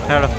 હેડો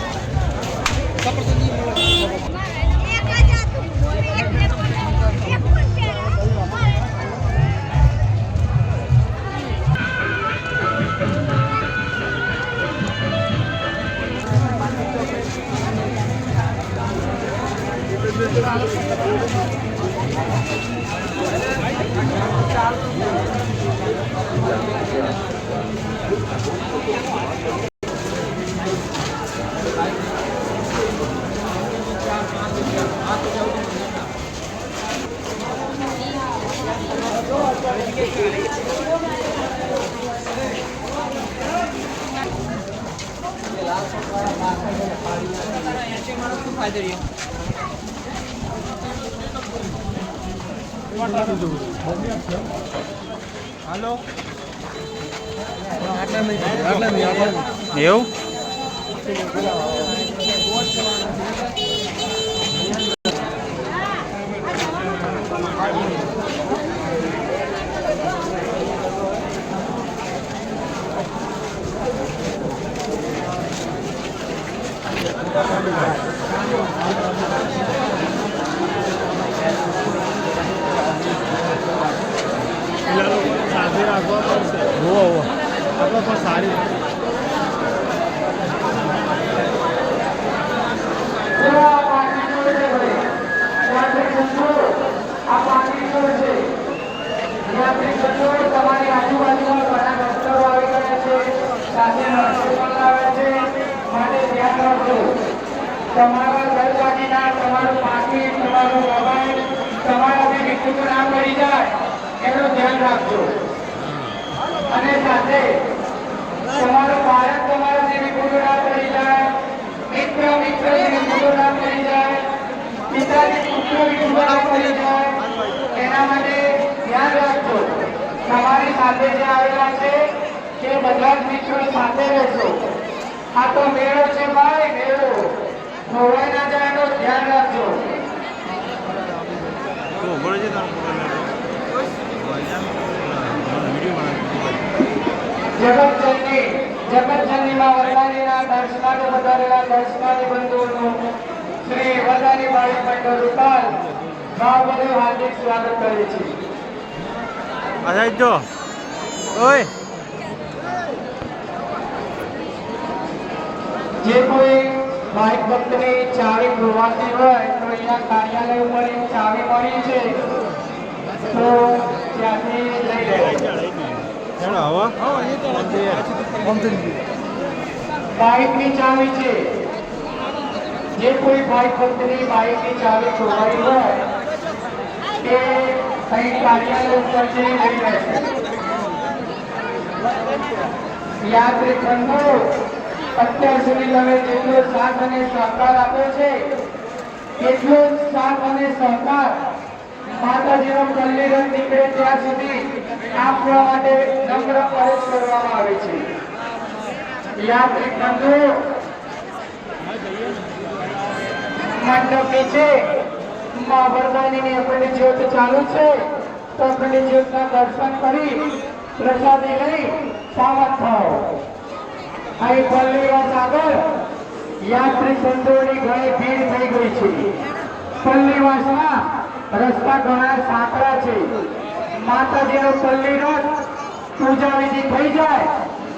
હાલો એવું સાથે રાખવા પડશે આપણે પણ સારી તમારી આજુબાજુમાં ઘણા ડોક્ટરો આવી ગયા છે સાથે નર્સો પણ આવે છે માટે ધ્યાન રાખજો તમારા દરવાજીના તમારું પાકીટ તમારું મોબાઈલ તમારાથી વિકૃત ના પડી જાય એનું ધ્યાન રાખજો અને સાથે તમારું બાળક તમારાથી વિકૃત ના પડી જાય મિત્રથી વિકૃત ના પડી જાય પિતાથી પુત્ર વિકૃત ના પડી જાય એના માટે ધ્યાન રાખજો તમારી સાથે જે આવેલા છે તે બધા જ મિત્રો સાથે રહેજો આ તો મેળો છે ભાઈ મેળો ખોવાઈ ના જાય એનું ધ્યાન રાખજો જગતજનનીમાં વરદાનીના દર્શનાને વધારેલા દર્શનાની બંધુઓનું શ્રી વરદાની બાળી મંડળ રૂપાલ ભાવભર્યું હાર્દિક સ્વાગત કરે છે અસાઈ જો ઓય જે કોઈ ભાઈ ભક્તની ચાવી ખોવાતી હોય તો અહીંયા કાર્યાલય ઉપર એક ચાવી મળી છે તો ત્યાંથી લઈ લેવા બાઇકની ચાવી છે જે કોઈ ભાઈ ભક્તની બાઇકની ચાવી ખોવાઈ હોય તે અહીં કાર્યાલય ઉપરથી લઈ લેશે યાત્રિક બંધુ અત્યાર સુધી તમે જેટલો સાથ અને સહકાર આપ્યો છે એટલો સાથ અને સહકાર માતાજીનો કલ્લીરથ નીકળે ત્યાં સુધી આપવા માટે નમ્ર અરજ કરવામાં આવે છે યાત્રિક બંધુ મંડપ નીચે માં વરદાનીની અખંડ જ્યોત ચાલુ છે તો અખંડ જ્યોતના દર્શન કરી પ્રસાદી લઈ સાવધ થાઓ અહીં પલ્લીવાસ આગળ યાત્રિક બંધુઓની ઘણી ભીડ થઈ ગઈ છે પલ્લીવાસમાં રસ્તા ઘણા સાંકડા છે માતાજીનો પલ્લીરથ પૂજા વિધિ થઈ જાય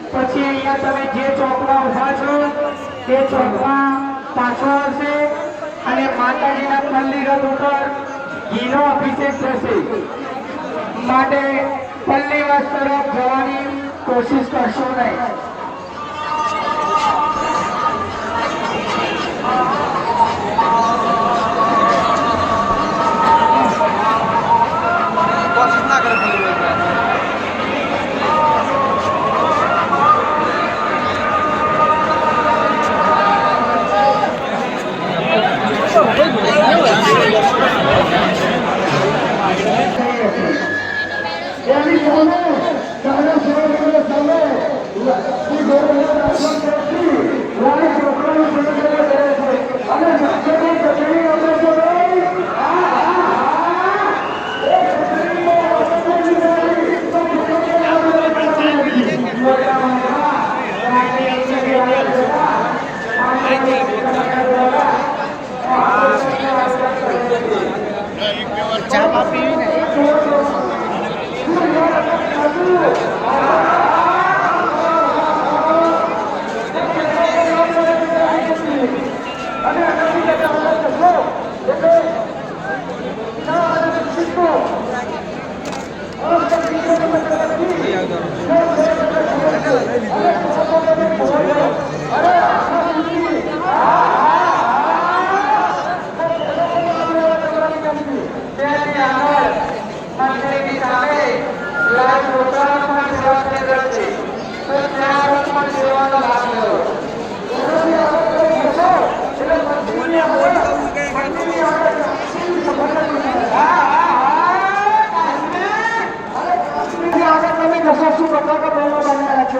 પછી અહીંયા તમે જે ચોકમાં ઉભા છો તે ચોકમાં પાછો આવશે અને માતાજીના પલ્લીરથ ઉપર ઘીનો અભિષેક થશે માટે પલ્લીવાસ તરફ જવાની કોશિશ કરશો નહીં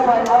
ભાઈ